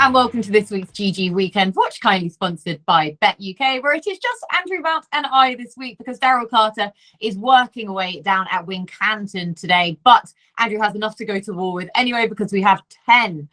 and welcome to this week's GG Weekend Watch, kindly sponsored by Bet UK, where it is just Andrew Mount and I this week because Daryl Carter is working away down at Wincanton today. But Andrew has enough to go to war with anyway because we have 10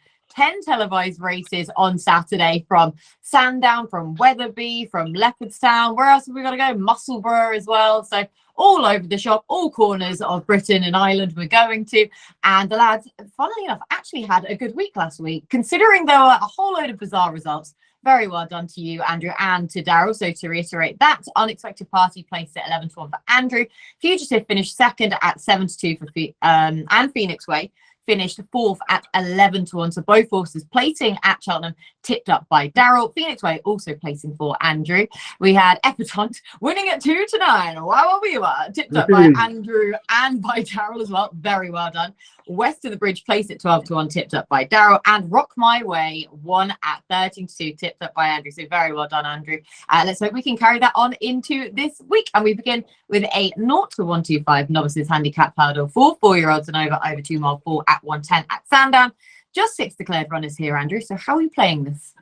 televised races on Saturday from Sandown, from Wetherby, from Leopardstown. Where else have we got to go? Musselburgh as well. So all over the shop, all corners of Britain and Ireland we're going to. And the lads, funnily enough, actually had a good week last week, considering there were a whole load of bizarre results. Very well done to you, Andrew, and to Daryl. So to reiterate that, Unexpected Party placed at 11-1 for Andrew. Fugitive finished second at 7-2 for and Phoenix Way finished fourth at 11-1. So both horses placing at Cheltenham, tipped up by Daryl. Phoenix Way also placing for Andrew. We had Epatante winning at 2-9. Wow, we were tipped up by Andrew and by Daryl as well. Very well done. West of the Bridge placed at 12-1, tipped up by Daryl, and Rock My Way won at 13-2, tipped up by Andrew. So very well done, Andrew. Let's hope we can carry that on into this week. And we begin with a 0-125 novices handicap hurdle for 4-year-olds and over 2 mile 4 at 110 at Sandown. Just 6 declared runners here, Andrew. So how are you playing this?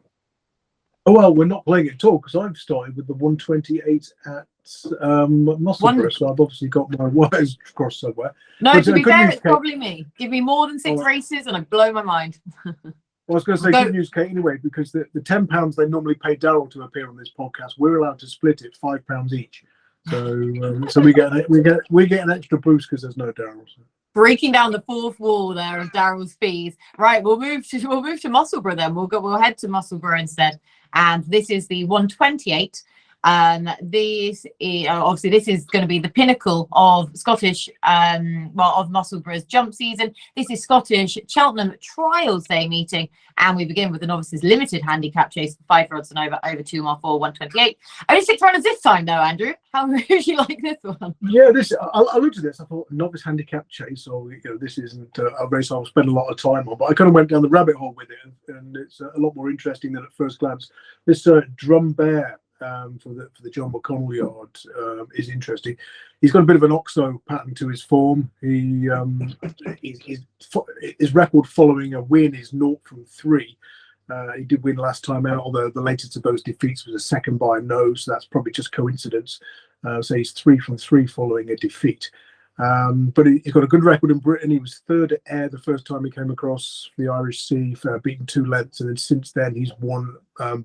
Oh, well, we're not playing it at all because I've started with the 128 at Musselburgh, so I've obviously got my wires crossed somewhere. No, but, to be fair, it's Kate, probably me. Give me more than 6 races and I blow my mind. Well, I was going to say good news, Kate, anyway, because the £10 they normally pay Daryl to appear on this podcast, we're allowed to split it £5 each. So so we get an extra boost because there's no Daryl. So. Breaking down the fourth wall there of Daryl's fees. Right, we'll move to Musselburgh then. We'll head to Musselburgh instead. And this is the 128. This is obviously this is going to be the pinnacle of Scottish of Musselburgh's jump season. This is Scottish Cheltenham Trials Day meeting, and we begin with the novices limited handicap chase for 5-year-olds and over 2 mile 4 128. Only 6 runners this time though, Andrew. How would you like this one? Yeah, I looked at this. I thought novice handicap chase, or this isn't a race I'll spend a lot of time on, but I kind of went down the rabbit hole with it, and it's a lot more interesting than at first glance. This Drum Bear for the John McConnell yard is interesting. He's got a bit of an OXO pattern to his form. His record following a win is 0 from 3. He did win last time out, although the latest of those defeats was a second by a no, so that's probably just coincidence. So he's 3 from 3 following a defeat. But he's got a good record in Britain. He was third at Ayr the first time he came across the Irish Sea, beaten 2 lengths, and then since then he's won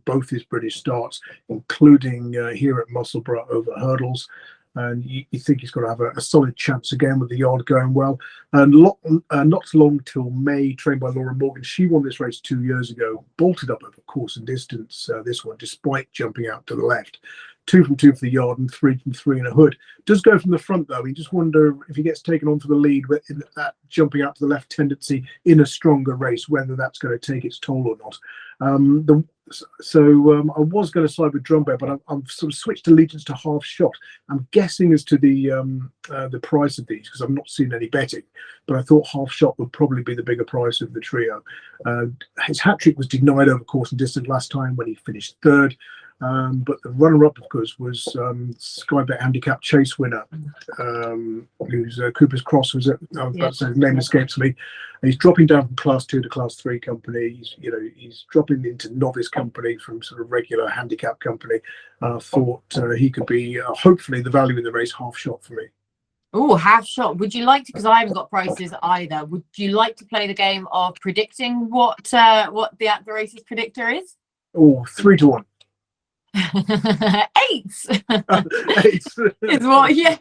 both his British starts, including here at Musselburgh over hurdles. And you think he's going to have a solid chance again with the yard going well. And not long till May, trained by Laura Morgan. She won this race 2 years ago, bolted up over course and distance this one, despite jumping out to the left. 2 from 2 for the yard and 3 from 3 in a hood. Does go from the front though. You just wonder if he gets taken on for the lead, in that jumping out to the left tendency in a stronger race, whether that's going to take its toll or not. I was going to side with Drum Bear, but I've sort of switched allegiance to Half Shot. I'm guessing as to the price of these because I've not seen any betting, but I thought Half Shot would probably be the bigger price of the trio. His hat trick was denied over course and distance last time when he finished third. But the runner-up, of course, was Skybet handicap chase winner, who's Cooper's Cross. His name escapes me. He's dropping down from Class 2 to Class 3 company. He's dropping into novice company from sort of regular handicap company. I thought he could be hopefully the value in the race. Half Shot for me. Oh, Half Shot. Would you like to? Because I haven't got prices either. Would you like to play the game of predicting what the race's predictor is? Oh, 3-1. 8s. 8s is what, yeah.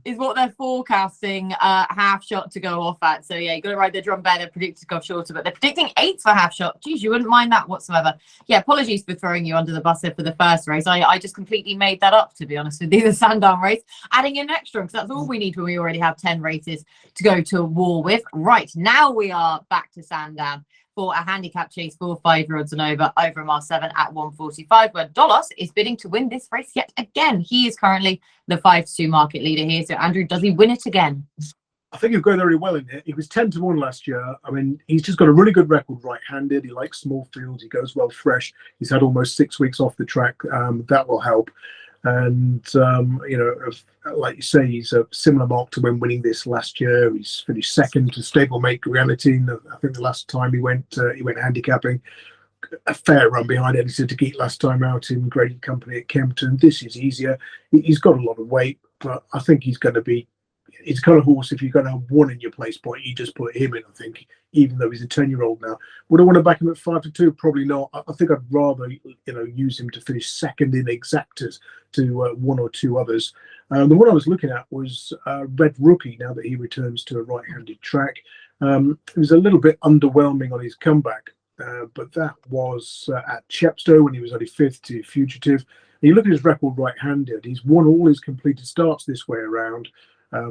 Is what they're forecasting Half Shot to go off at. So yeah, you got to ride the Drum Bear. They're predicted to go shorter, but they're predicting 8s for Half Shot. Geez, you wouldn't mind that whatsoever. Yeah, apologies for throwing you under the bus there for the first race. I just completely made that up, to be honest with you. The Sandown race, adding in extra because that's all we need when we already have 10 races to go to war with. Right, now we are back to Sandown for a handicap chase for 5-year-olds and over a mile 7 at 145, where Dolos is bidding to win this race yet again. He is currently the 5-2 market leader here. So Andrew, does he win it again? I think he'll go very well in it. He was 10-1 last year. I mean, he's just got a really good record right-handed. He likes small fields. He goes well fresh. He's had almost 6 weeks off the track. That will help. And like you say, he's a similar mark to when winning this last year. He's finished second to stablemate Galopin. I think the last time he went handicapping. A fair run behind Edison to Geek last time out in graded company at Kempton. This is easier. He's got a lot of weight, but I think he's going to be. It's kind of horse. If you're going to have one in your place point, you just put him in. I think, even though he's a 10-year-old now, would I want to back him at 5-2? Probably not. I think I'd rather use him to finish second in exactas to one or two others. The one I was looking at was Red Rookie. Now that he returns to a right-handed track, it was a little bit underwhelming on his comeback. But that was at Chepstow when he was only fifth to Fugitive. And you look at his record right-handed, he's won all his completed starts this way around.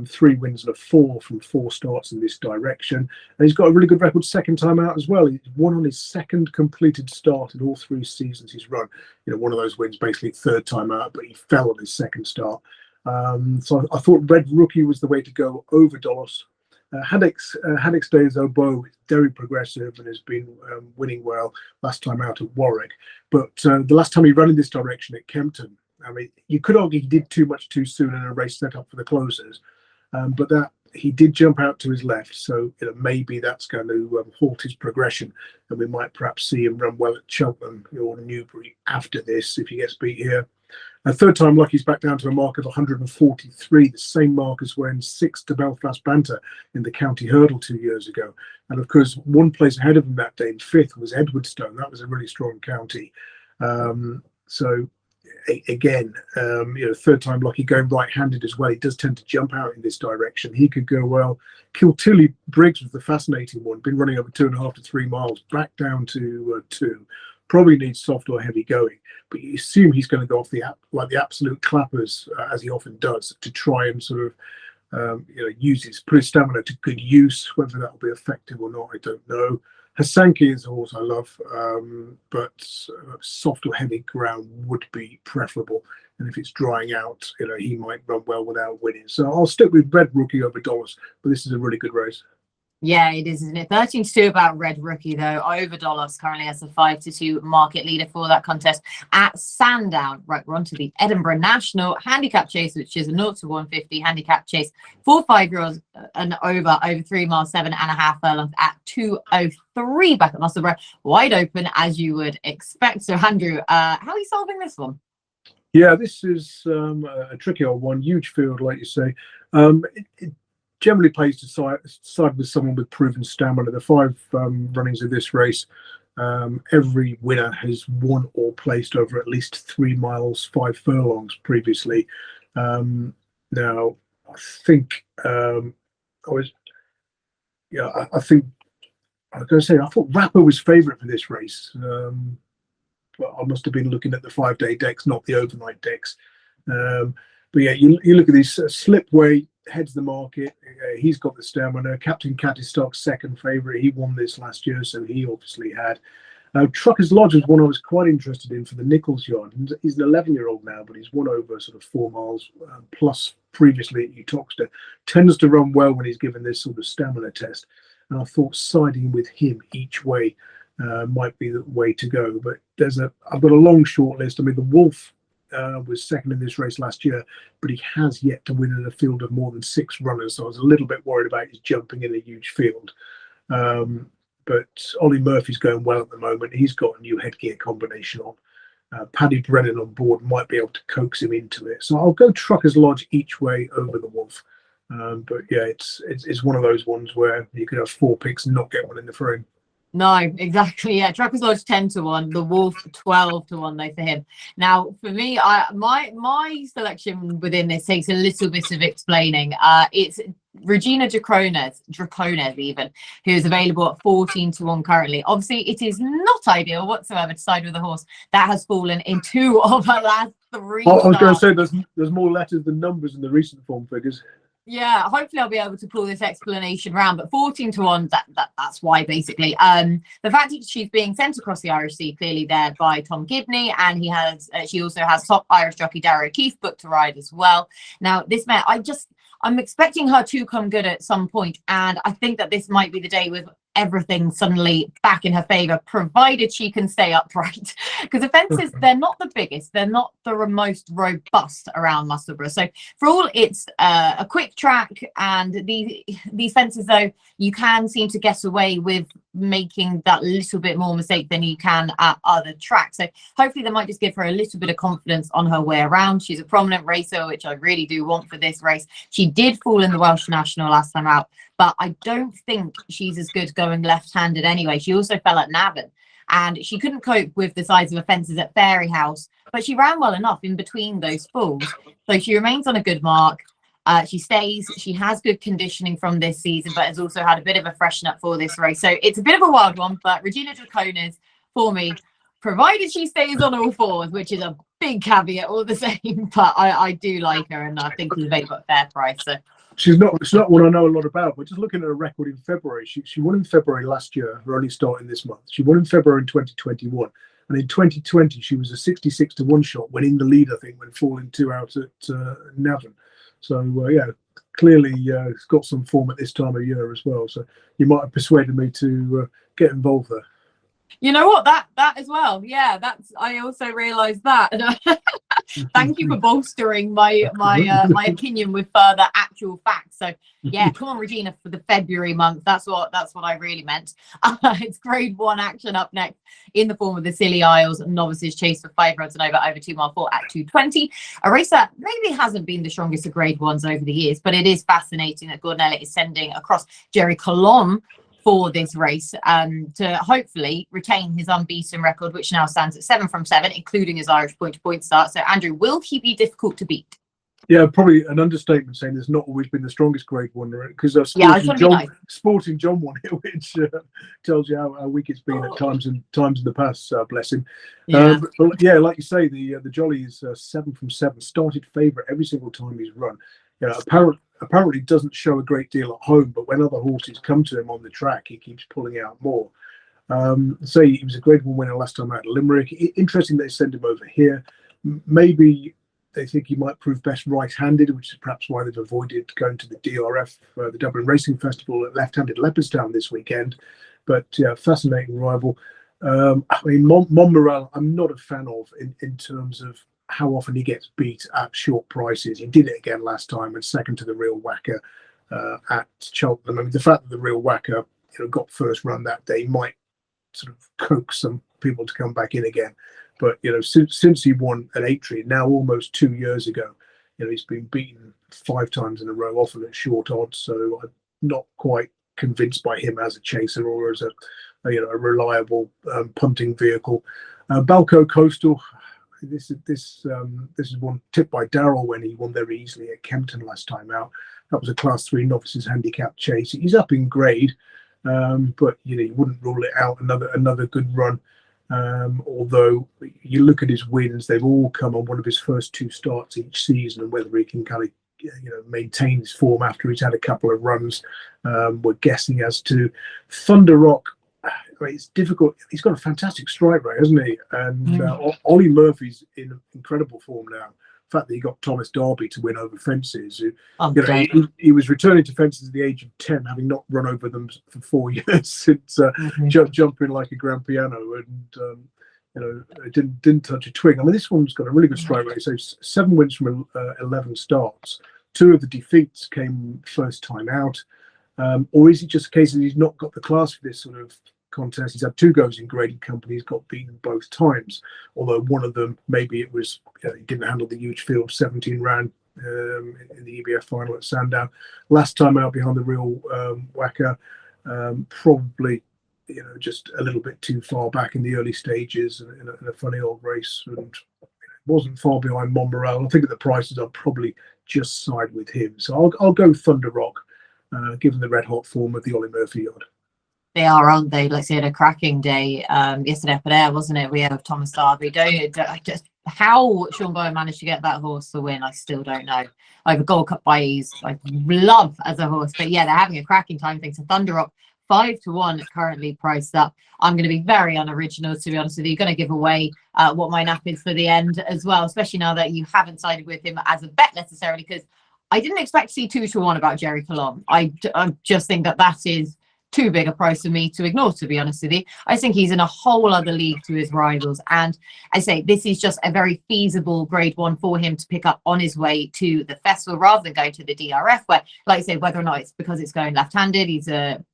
3 wins and a 4 from 4 starts in this direction. And he's got a really good record second time out as well. He's won on his second completed start in all 3 seasons he's run. One of those wins basically third time out, but he fell on his second start. So I thought Red Rookie was the way to go over Dolos. Haddock's Days Oboe is very progressive and has been winning well last time out at Warwick. But the last time he ran in this direction at Kempton, I mean, you could argue he did too much too soon in a race set up for the closers. But that he did jump out to his left, so maybe that's going to halt his progression, and we might perhaps see him run well at Cheltenham or Newbury after this if he gets beat here. A third time Lucky's back down to a mark of 143, the same mark as when 6th to Belfast Banter in the county hurdle 2 years ago. And of course, one place ahead of him that day in 5th was Edwardstone. That was a really strong county. So again, third time Lucky going right-handed as well. He does tend to jump out in this direction. He could go well. Kiltilly Briggs was the fascinating one. Been running over 2.5 to 3 miles, back down to 2. Probably needs soft or heavy going, but you assume he's going to go off the absolute clappers as he often does to try and sort of put his stamina to good use. Whether that will be effective or not, I don't know. Hasanki is a horse I love, but soft or heavy ground would be preferable. And if it's drying out, he might run well without winning. So I'll stick with Red Rookie over Dollars, but this is a really good race. Yeah, it is, isn't it? 13-2 about Red Rookie, though. Over Dolos currently as a 5-2 market leader for that contest at Sandown. Right, we're on to the Edinburgh National handicap chase, which is a 0-150 handicap chase for 5-year-olds and over 3 miles, 7.5 furlongs at 2:03 back at Musselburgh. Wide open, as you would expect. So, Andrew, how are you solving this one? Yeah, this is a tricky old one. Huge field, like you say. It generally plays to side with someone with proven stamina. The 5 runnings of this race, every winner has won or placed over at least 3 miles, 5 furlongs previously. Now, I think I thought Rapper was favourite for this race, but I must have been looking at the 5-day decks, not the overnight decks. But yeah, you look at these Slipway heads the market. He's got the stamina. Captain Cattystock's second favourite. He won this last year, so he obviously had. Trucker's Lodge is one I was quite interested in for the Nichols yard. He's an 11-year-old now, but he's won over sort of 4 miles plus previously at Utoxeter. Tends to run well when he's given this sort of stamina test. And I thought siding with him each way might be the way to go. But I've got a long short list. I mean, the Wolf was second in this race last year, but he has yet to win in a field of more than 6 runners. So I was a little bit worried about his jumping in a huge field. But Ollie Murphy's going well at the moment. He's got a new headgear combination on. Paddy Brennan on board might be able to coax him into it. So I'll go Trucker's Lodge each way over the Wolf. But yeah, it's one of those ones where you could have 4 picks and not get one in the frame. No, exactly. Yeah, Trucker's Lodge 10-1, the Wolf 12-1 though for him. Now, for me, my selection within this takes a little bit of explaining. It's Regina Dracones even, who is available at 14-1 currently. Obviously, it is not ideal whatsoever to side with a horse that has fallen in 2 of her last 3. I was going to say there's more letters than numbers in the recent form figures. Yeah, hopefully I'll be able to pull this explanation round, but 14-1, that's why basically. The fact that she's being sent across the Irish Sea clearly there by Tom Gibney, and she also has top Irish jockey Darragh O'Keefe booked to ride as well. Now this mare, I'm expecting her to come good at some point, and I think that this might be the day with everything suddenly back in her favor, provided she can stay upright. Because the fences, they're not the biggest, they're not the most robust around Musselburgh. So for all it's a quick track, and these fences, though, you can seem to get away with making that little bit more mistake than you can at other tracks. So hopefully that might just give her a little bit of confidence on her way around. She's a prominent racer, which I really do want for this race. She did fall in the Welsh National last time out, but I don't think she's as good going left-handed anyway. She also fell at Navan, and she couldn't cope with the size of the fences at Fairyhouse, but she ran well enough in between those falls. So she remains on a good mark. She stays. She has good conditioning from this season, but has also had a bit of a freshen up for this race. So it's a bit of a wild one, but Regina Draconis for me, provided she stays on all fours, which is a big caveat all the same. But I do like her, and I think she's got a fair price. So she's not one I know a lot about, but just looking at her record in February, she won in February last year, her only start in this month. She won in February in 2021. And in 2020, she was a 66 to 1 shot, winning the lead, I think, when falling 2 out at Navan. So, yeah, clearly it's got some form at this time of year as well. So you might have persuaded me to get involved there. You know what, that as well, yeah, that's, I also realized that. Thank you for bolstering my opinion with further actual facts. So yeah, come on, Regina, for the February month. That's what I really meant. It's Grade 1 action up next in the form of the Scilly Isles Novices Chase for 5 rods and over 2 mile 4 at 2:20. A race that maybe hasn't been the strongest of Grade 1s over the years, but it is fascinating that Gordon Elliott is sending across Gerri Colombe for this race to hopefully retain his unbeaten record, which now stands at 7 from 7, including his Irish point-to-point start. So Andrew, will he be difficult to beat? Yeah, probably an understatement saying there's not always been the strongest Grade 1, because Sporting John won it, which tells you how weak it's been at times in the past. Bless him. Yeah. But yeah, like you say, the Jolly is 7 from 7, started favourite every single time he's run. Apparently doesn't show a great deal at home, but when other horses come to him on the track, he keeps pulling out more. So he was a Grade 1 winner last time out at Limerick. Interesting they send him over here. Maybe they think he might prove best right-handed, which is perhaps why they've avoided going to the DRF, the Dublin Racing Festival at left-handed Leopardstown this weekend. But yeah, fascinating rival. I mean, Montmorel, I'm not a fan of in terms of how often he gets beat at short prices. He did it again last time, and second to the Real Whacker at Cheltenham. I mean, the fact that the Real Whacker got first run that day might sort of coax some people to come back in again. But since he won at Atri, now almost 2 years ago, he's been beaten 5 times in a row, often at short odds. So I'm not quite convinced by him as a chaser or as a reliable punting vehicle. Balco Coastal. This is one tipped by Darrell when he won very easily at Kempton last time out. That was a Class 3 Novices handicap chase. He's up in grade, but you wouldn't rule it out. Another good run. Although you look at his wins, they've all come on one of his first 2 starts each season, and whether he can kind of maintain his form after he's had a couple of runs, we're guessing as to. Thunder Rock. It's difficult. He's got a fantastic strike rate, hasn't he? And Ollie Murphy's in incredible form now. The fact that he got Thomas Darby to win over fences. He was returning to fences at the age of 10, having not run over them for 4 years since jumping like a grand piano, and didn't touch a twig. I mean, this one's got a really good strike rate. So 7 wins from 11 starts. 2 of the defeats came first time out. Or is it just a case that he's not got the class for this sort of contest? He's had 2 goes in graded company. He's got beaten both times. Although one of them, maybe it was he didn't handle the huge field of 17 round in the EBF final at Sandown. Last time out behind the Real Whacker, probably just a little bit too far back in the early stages in a funny old race, and wasn't far behind Montmorel. I think at the prices I'll probably just side with him. So I'll go Thunder Rock. Given the red hot form of the Ollie Murphy yard. They are, aren't they? Like, say, had a cracking day yesterday up there, wasn't it? We have Thomas Darby. Just how Sean Bowen managed to get that horse to win, I still don't know. Over Gold Cup buys, I love as a horse, but yeah, they're having a cracking time. Thanks to Thunder Rock, 5 to 1 currently priced up. I'm going to be very unoriginal, to be honest with you. Going to give away what my nap is for the end as well, especially now that you haven't sided with him as a bet necessarily, because I didn't expect to see 2 to 1 about Gerri Colombe. I just think that is too big a price for me to ignore, to be honest with you. I think he's in a whole other league to his rivals, and I say this is just a very feasible Grade 1 for him to pick up on his way to the festival rather than go to the DRF, where, like I say, whether or not it's because it's going left-handed, he's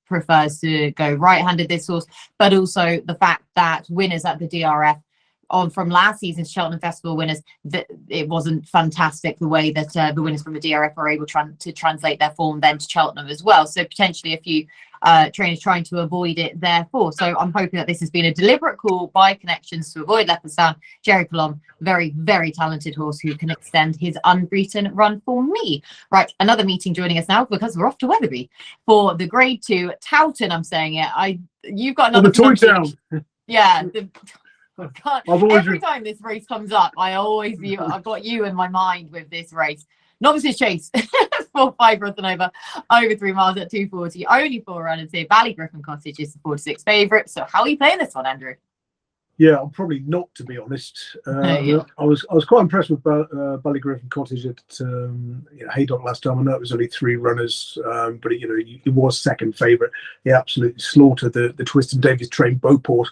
prefers to go right-handed, this horse, but also the fact that winners at the DRF on from last season's Cheltenham Festival winners, that it wasn't fantastic the way that the winners from the DRF are able to translate their form then to Cheltenham as well. So potentially a few trainers trying to avoid it therefore. So I'm hoping that this has been a deliberate call by Connections to avoid Leopardstown. Gerri, Colombe, very, very talented horse who can extend his unbeaten run for me. Right, another meeting joining us now because we're off to Wetherby for the Grade 2 Towton. I'm saying it. You've got another Toy Town. Yeah. Every Always time this race comes up, I've got you in my mind with this race. Novices Chase for 5 over 3 miles at 240. Only 4 runners here. Baigrifincottage is the 4-6 favourite. So how are you playing this one, Andrew? Yeah, I'm probably not, to be honest. Yeah. I was quite impressed with Baigrifincottage at Haydock last time. I know it was only 3 runners, but he was second favourite. He absolutely slaughtered the Twist and Davis trained Beauport.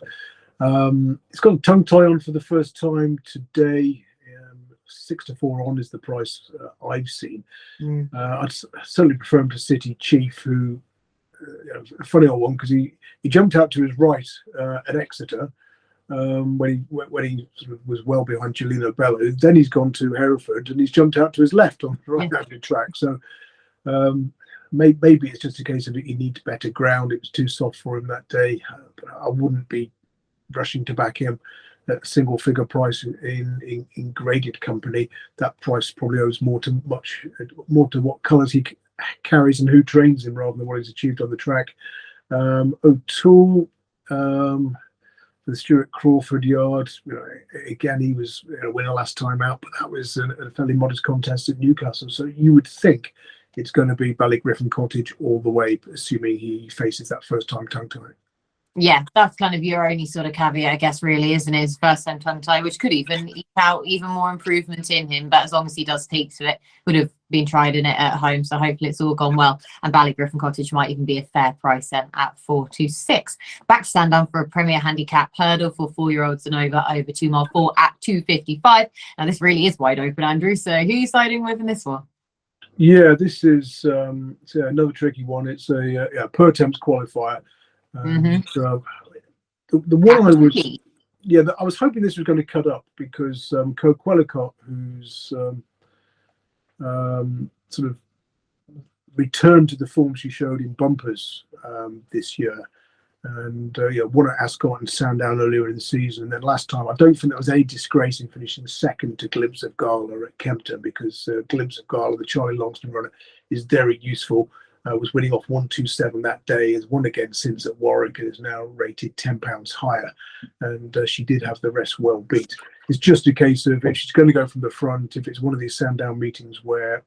It's got a tongue tie on for the first time today. 6-4 on is the price I've seen. I'd certainly prefer him to City Chief, who a funny old one, because he jumped out to his right at Exeter when he sort of was well behind Gelino Bello. Then he's gone to Hereford and he's jumped out to his left on the right-handed track. So maybe it's just a case of he needs better ground. It was too soft for him that day. But I wouldn't be rushing to back him at a single figure price in graded company. That price probably owes more to what colours he carries and who trains him rather than what he's achieved on the track. O'Toole, the Stuart Crawford yard, again, he was a winner last time out, but that was a fairly modest contest at Newcastle. So you would think it's going to be Baigrifincottage all the way, assuming he faces that first time tongue tie. Yeah, that's kind of your only sort of caveat, I guess, really, isn't it? His first time tongue tie, which could even eke out even more improvement in him. But as long as he does take to it, would have been tried in it at home. So hopefully it's all gone well. And Baigrifincottage might even be a fair price then at 4-6. Back to Sandown for a Premier Handicap hurdle for 4-year-olds and over 2 mile 4 at 255. Now this really is wide open, Andrew. So who are you siding with in this one? Yeah, this is another tricky one. It's a per temps qualifier. So the one I was hoping this was going to cut up because Coquelicot, who's sort of returned to the form she showed in bumpers this year, and won at Ascot and Sandown earlier in the season. And then last time, I don't think there was any disgrace in finishing second to Glimpse of Gala at Kempton, because Glimpse of Gala, the Charlie Longston runner, is very useful. Was winning off 127 that day, has won again since at Warwick, and is now rated £10 higher. And she did have the rest well beat. It's just a case of if she's going to go from the front, if it's one of these Sandown meetings where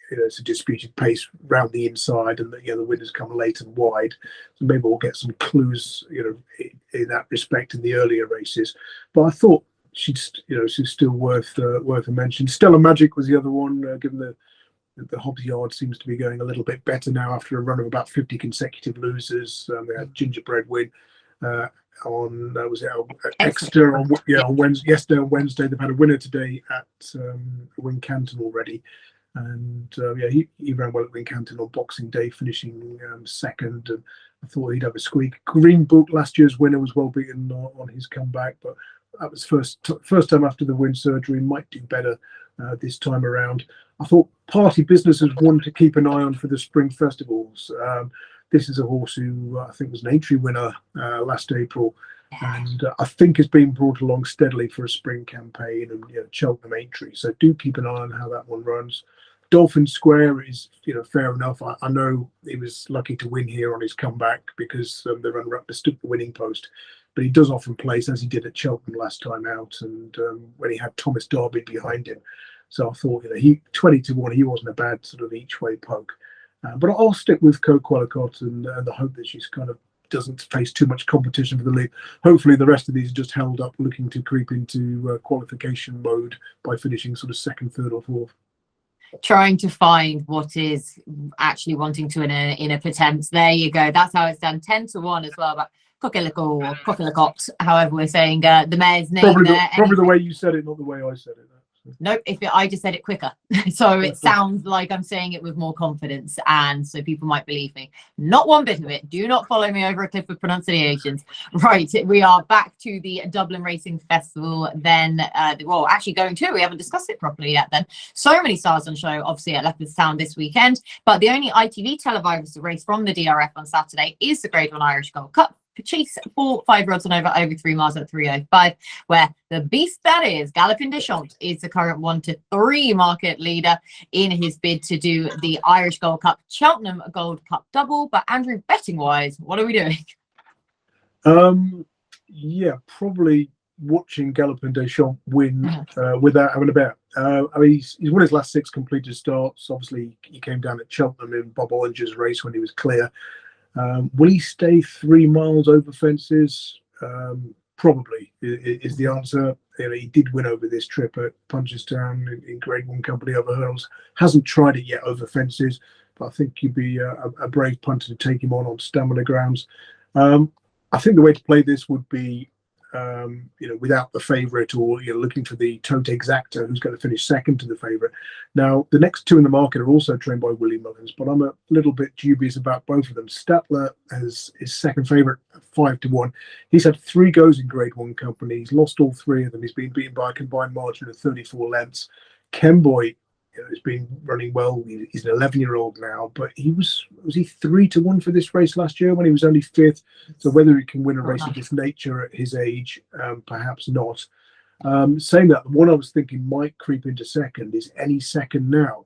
it's a disputed pace round the inside and the winners come late and wide, so maybe we'll get some clues in that respect in the earlier races. But I thought she's still worth a mention. Stella Magic was the other one, given the Hobbs Yard seems to be going a little bit better now after a run of about 50 consecutive losers. They had gingerbread win on Exeter on Wednesday. Yesterday on Wednesday, they've had a winner today at Wincanton already, and he ran well at Wincanton on Boxing Day, finishing second. And I thought he'd have a squeak. Green Book, last year's winner, was well beaten on his comeback, but that was first time after the wind surgery. Might do better this time around. I thought Party Business is one to keep an eye on for the spring festivals. This is a horse who I think was an entry winner last April, and I think has been brought along steadily for a spring campaign and Cheltenham entry. So do keep an eye on how that one runs. Dolphin Square is fair enough. I know he was lucky to win here on his comeback because the runner-up mistook the winning post. But he does often place, as he did at Cheltenham last time out, and when he had Thomas Darby behind him. So I thought, 20-1, he wasn't a bad sort of each-way poke. But I'll stick with Coquelicot and the hope that she's kind of doesn't face too much competition for the lead. Hopefully the rest of these are just held up, looking to creep into qualification mode by finishing sort of second, third or fourth. trying to find what is actually wanting to in a attempts. There you go. That's how it's done. 10-1 as well. But Coquelicot or Coquelicot, however we're saying the mare's name probably the way you said it, not the way I said it. Nope, I just said it quicker. So it sounds like I'm saying it with more confidence, and so people might believe me. Not one bit of it. Do not follow me over a cliff of pronunciations. Right, we are back to the Dublin Racing Festival then. Well, actually going to, we haven't discussed it properly yet then. So many stars on show, obviously, at Leopardstown this weekend. But the only ITV televised race from the DRF on Saturday is the Grade 1 Irish Gold Cup. Chase for 5 rods and over 3 miles at 3:05, where the beast that is Galopin is the current 1-3 market leader in his bid to do the Irish Gold Cup Cheltenham Gold Cup double. But Andrew, betting wise, what are we doing? Yeah, probably watching Galopin win without having a bet. I mean, he's won his last 6 completed starts. Obviously, he came down at Cheltenham in Bob Ollinger's race when he was clear. Will he stay 3 miles over fences? Probably is the answer. You know, he did win over this trip at Punchestown in Grade 1 company over hurdles. Hasn't tried it yet over fences, but I think he'd be a brave punter to take him on stamina grounds. I think the way to play this would be, without the favourite, or looking for the tote exacta who's going to finish second to the favourite. Now, the next 2 in the market are also trained by Willie Mullins, but I'm a little bit dubious about both of them. Statler has his second favourite, 5-1. He's had 3 goes in Grade 1 company. He's lost all 3 of them. He's been beaten by a combined margin of 34 lengths. Kemboy has been running well. He's an 11-year-old now, but was he 3-1 for this race last year when he was only 5th? So whether he can win a race of this nature at his age, perhaps not. Saying that, the one I was thinking might creep into second is Any Second Now.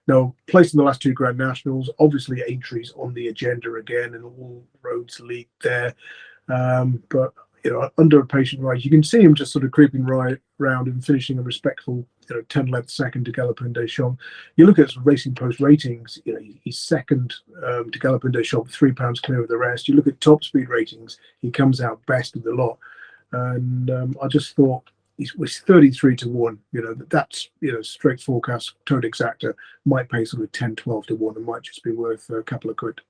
Now, placed in the last 2 Grand Nationals, obviously Aintry's on the agenda again, and all roads lead there. But under a patient ride, you can see him just sort of creeping right round and finishing a respectful 10 lengths second to Galopin Des Champs. You look at Racing Post ratings, he's second to Galopin Des Champs, £3 clear of the rest. You look at top speed ratings, he comes out best of the lot. And I just thought he's 33-1. That's straight forecast, tote exacta, might pay sort of 10-12-1 and might just be worth a couple of quid.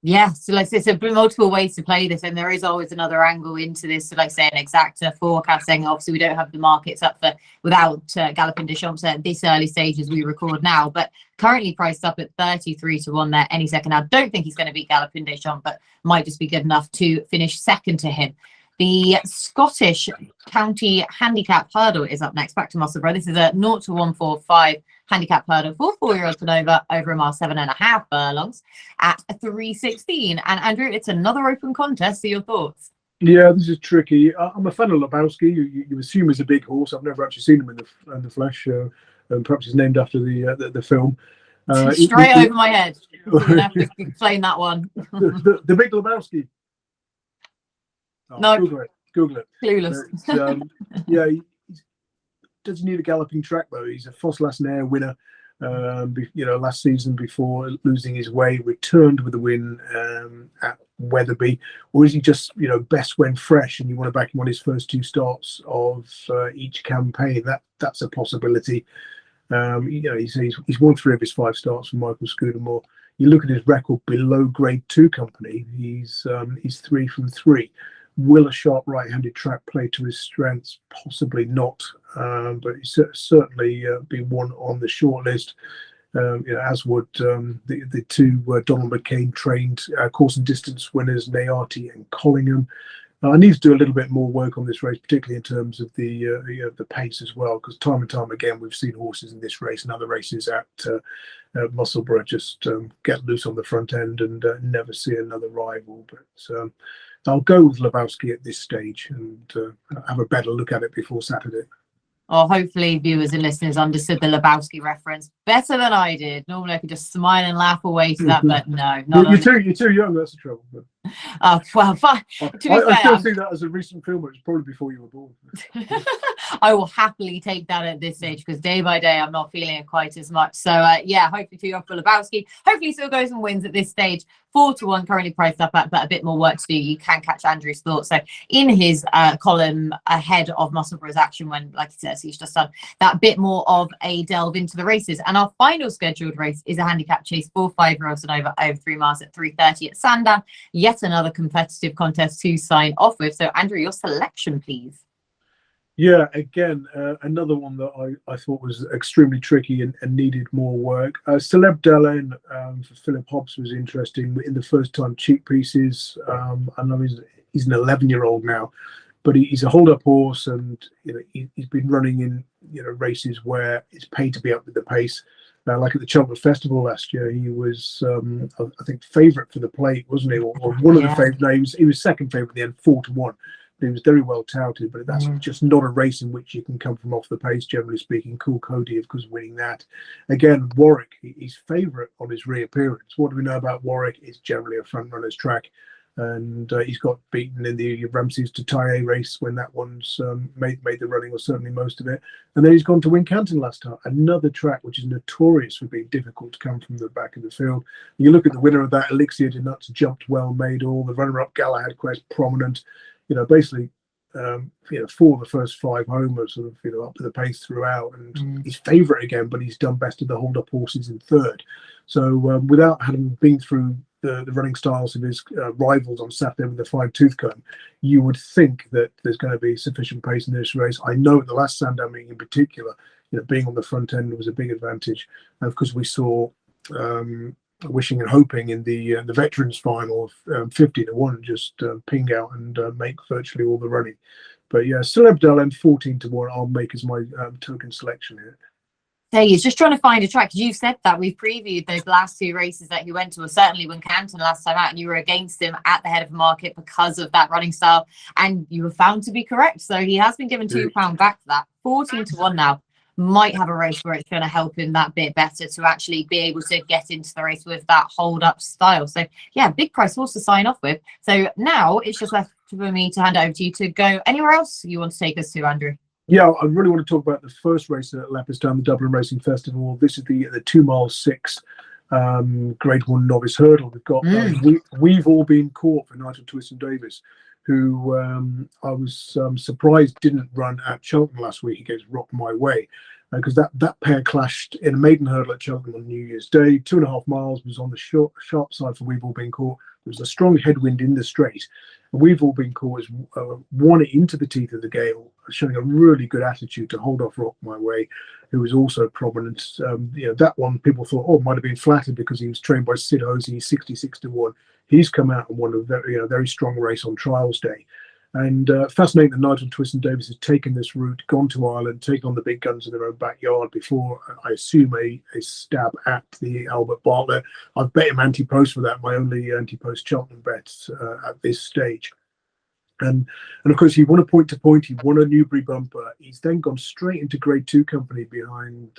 Yeah, so like I said, multiple ways to play this, and there is always another angle into this. So like say an exacta forecasting, obviously we don't have the markets up for without Galopin Des Champs at this early stage as we record now, but currently priced up at 33-1 there. Any second. I don't think he's going to beat Galopin Des Champs, but might just be good enough to finish second to him. The Scottish County Handicap Hurdle is up next. Back to Musselburgh. This is a 0-145 handicap hurdle for 4-year-olds and over a mile 7.5 furlongs at 3:16. And Andrew, it's another open contest. See your thoughts. Yeah, this is tricky. I'm a fan of Lebowski. You assume he's a big horse. I've never actually seen him in the flesh. And perhaps he's named after the film. Straight over my head. You're gonna have to explain that one. the Big Lebowski. Oh, no, Google it. Clueless. But, yeah, does he need a galloping track though? He's a Foss-Lasnair winner. Last season before losing his way, returned with a win at Wetherby, or is he just best when fresh and you want to back him on his first 2 starts of each campaign? That's a possibility. He's won 3 of his 5 starts from Michael Scudamore. You look at his record below Grade 2 company, he's 3 from 3. Will a sharp right-handed track play to his strengths? Possibly not, but he's certainly be one on the short list, as would the 2 Donald McCain trained course and distance winners, Nayati and Collingham. I need to do a little bit more work on this race, particularly in terms of the pace as well, because time and time again we've seen horses in this race and other races at Musselburgh just get loose on the front end and never see another rival. But I'll go with Lebowski at this stage and have a better look at it before Saturday. Or hopefully viewers and listeners understood the Lebowski reference better than I did. Normally I could just smile and laugh away to that, but no. You're too young, that's the trouble. Well, fine. To be fair, I still see that as a recent film. It was probably before you were born. I will happily take that at this stage, because day by day I'm not feeling it quite as much. So yeah, hopefully 2 for Lebowski. Hopefully still goes and wins at this stage. 4-1 currently priced up at, but a bit more work to do. You can catch Andrew's thoughts so in his column ahead of Musselburgh's action, when, like he says, he's just done that bit more of a delve into the races. And our final scheduled race is a handicap chase for 5-year-olds and over 3 miles at 3:30 at Sandown. Yet another competitive contest to sign off with. So Andrew, your selection, please. Yeah, again, another one that I thought was extremely tricky and needed more work. Celebre for Philip Hobbs was interesting in the first time cheap pieces. I know he's an 11-year-old now, but he's a hold-up horse, and he's been running in races where it's paid to be up with the pace. Like at the Cheltenham Festival last year, he was I think favourite for the plate, wasn't he? Or one of the favourite names. He was second favourite at the end, 4-1. He was very well touted, but that's just not a race in which you can come from off the pace, generally speaking. Cool Cody, of course, winning that. Again, Warwick, he's favourite on his reappearance. What do we know about Warwick? It's generally a front runner's track, and he's got beaten in the Ramses to Taille race when that one's made the running, or certainly most of it. And then he's gone to Wincanton last time, another track which is notorious for being difficult to come from the back of the field. You look at the winner of that, Elixir de Nuts, jumped well, made all. The runner-up, Galahad Quest, prominent. Basically, for the first 5 homers, sort of, up to the pace throughout, and he's favourite again, but he's done best of the hold-up horses in third. So without having been through the running styles of his rivals on Saturday with the 5-tooth comb, you would think that there's going to be sufficient pace in this race. I know at the last Sandown meeting in particular, being on the front end was a big advantage, and of course we saw Wishing and Hoping in the veterans final of 50-1 just ping out and make virtually all the running. But yeah, Celebre and 14-1 I'll make as my token selection here. Hey, he's just trying to find a track. You said that we've previewed those last 2 races that he went to, or certainly Wincanton last time out, and you were against him at the head of the market because of that running style, and you were found to be correct. So he has been given £2 back for that. 14-1 now. Might have a race where it's going to help him that bit better to actually be able to get into the race with that hold up style. So yeah, big price horse to sign off with. So now it's just left for me to hand over to you to go anywhere else you want to take us to, Andrew. Yeah, I really want to talk about the first race at Leopardstown, the Dublin Racing Festival. This is the 2 mile 6 Grade 1 novice hurdle. We've got We've All Been Caught for Nigel Twiston-Davies, who I was surprised didn't run at Cheltenham last week against Rock My Way, because that pair clashed in a maiden hurdle at Cheltenham on New Year's Day. 2.5 miles was on the sharp side for We've All Been Caught. There was a strong headwind in the straight. And We've All Been Caught has won it into the teeth of the gale, showing a really good attitude to hold off Rock My Way, who was also prominent. That one people thought, might have been flattered because he was trained by Sid Hosey, 66-1. He's come out and won a very strong race on trials day. And fascinating that Nigel Twiston-Davies has taken this route, gone to Ireland, taken on the big guns in their own backyard before, I assume, a stab at the Albert Bartlett. I've bet him anti-post for that, my only anti-post Cheltenham bets at this stage. And of course, he won a point-to-point. He won a Newbury bumper. He's then gone straight into Grade 2 company behind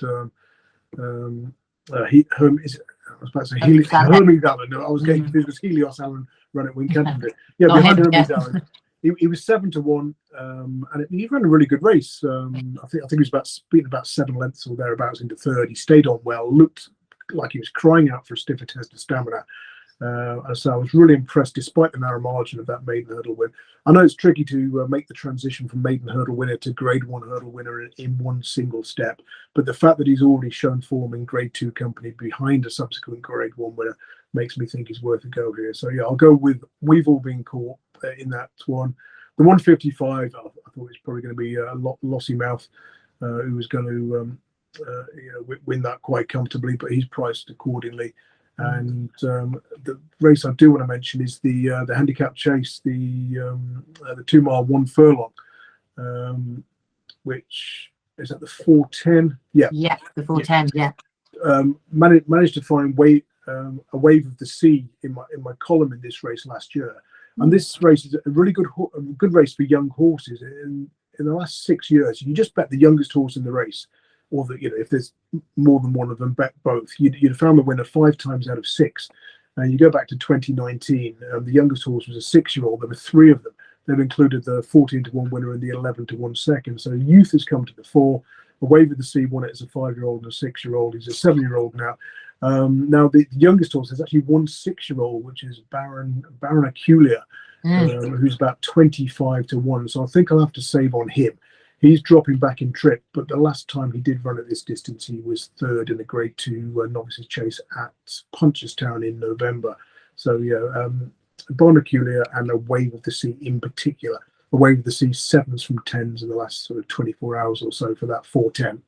I was about to say Hermes Allen. No, I was getting confused with Helios Allen run at Wincanton. Yeah, behind Hermes Allen. He was 7-1, and he ran a really good race. I think he was beaten about 7 lengths or thereabouts into third. He stayed on well, looked like he was crying out for a stiffer test of stamina. So I was really impressed, despite the narrow margin of that maiden hurdle win. I know it's tricky to make the transition from maiden hurdle winner to Grade 1 hurdle winner in one single step, but the fact that he's already shown form in Grade 2 company behind a subsequent Grade 1 winner makes me think he's worth a go here. So yeah, I'll go with We've All Been Caught in that one. The 155, I thought it was probably going to be Lossy Mouth, who was going to win that quite comfortably, but he's priced accordingly. And the race I do want to mention is the handicap chase, the 2 mile 1 furlong, which is at the 4:10. Yeah, the 4:10. Yeah. Managed to find a wave of the sea in my column in this race last year, and this race is a really good race for young horses. In the last 6 years, you just bet the youngest horse in the race, or if there's more than one of them, bet both. You'd found the winner 5 times out of 6. And you go back to 2019, the youngest horse was a 6-year-old. There were 3 of them. They've included the 14-1 winner and the 11-1 second. So youth has come to the fore. Away with the Sea won it as a 5-year-old and a 6-year-old. He's a 7-year-old now. Now the youngest horse is actually 1 6-year-old, which is Baron Aculia, who's about 25-1. So I think I'll have to save on him. He's dropping back in trip, but the last time he did run at this distance, he was 3rd in the Grade 2 Novices Chase at Punchestown in November. So yeah, Barnaculia and Away with the Sea in particular. Away with the Sea 7s from 10s in the last sort of 24 hours or so for that 4:10.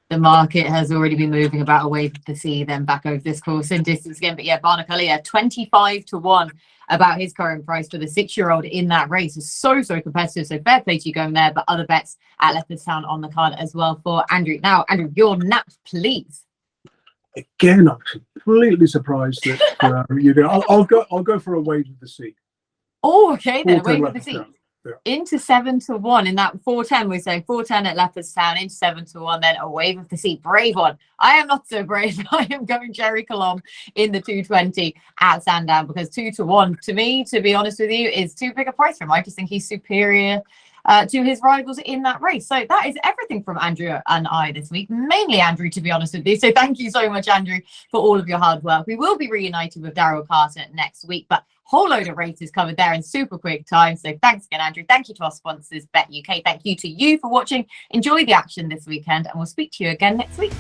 The market has already been moving about Away with the Sea, then back over this course in distance again. But yeah, Barnaculia 25-1 about his current price for the 6-year-old in that race. Is so competitive. So fair play to you going there, but other bets at Leopardstown on the card as well for Andrew. Now, Andrew, your nap, please. Again, I'm completely surprised that you go. I'll go for Away with the Sea. Oh, okay then. Away with the Sea. Yeah. Into 7-1 in that 4:10. We say 4:10 at Leopardstown, into 7-1, then Away with the Sea. Brave one. I am not so brave. I am going Gerri Colombe in the 2:20 at Sandown, because 2-1 to me, to be honest with you, is too big a price for him. I just think he's superior to his rivals in that race. So that is everything from Andrew and I this week, mainly Andrew, to be honest with you. So thank you so much, Andrew, for all of your hard work. We will be reunited with Daryl Carter next week, but whole load of races covered there in super quick time. So thanks again, Andrew. Thank you to our sponsors, Bet UK. Thank you to you for watching. Enjoy the action this weekend, and we'll speak to you again next week.